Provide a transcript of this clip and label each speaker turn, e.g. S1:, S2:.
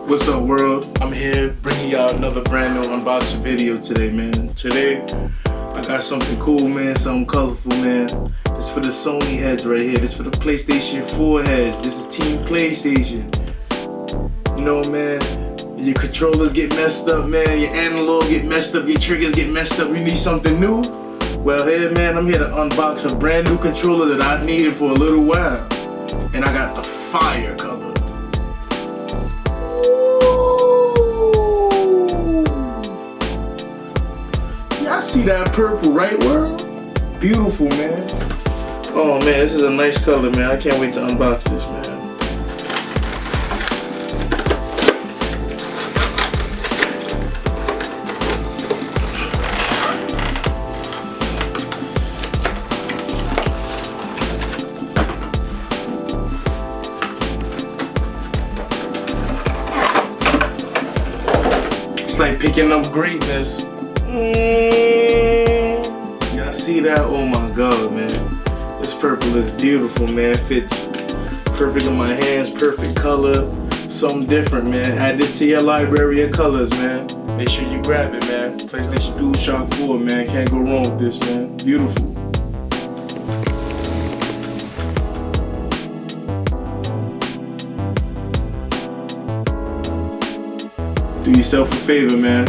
S1: What's up, world? I'm here bringing y'all another brand new unboxing video today, man. Today, I got something cool, man, something colorful, man. This for the Sony heads right here. This for the PlayStation 4 heads. This is Team PlayStation. You know, man, your controllers get messed up, man. Your analog get messed up. Your triggers get messed up. You need something new? Well, here, man, I'm here to unbox a brand new controller that I needed for a little while. And I got the fire color. I see that purple, right, world? Beautiful, man. Oh man, this is a nice color, man. I can't wait to unbox this, man. It's like picking up greatness. Yeah, I see that. Oh my god, man. This purple is beautiful, man. It fits perfect on my hands, perfect color. Something different, man. Add this to your library of colors, man. Make sure you grab it, man. PlayStation Dualshock 4, man. Can't go wrong with this, man. Beautiful. Do yourself a favor, man.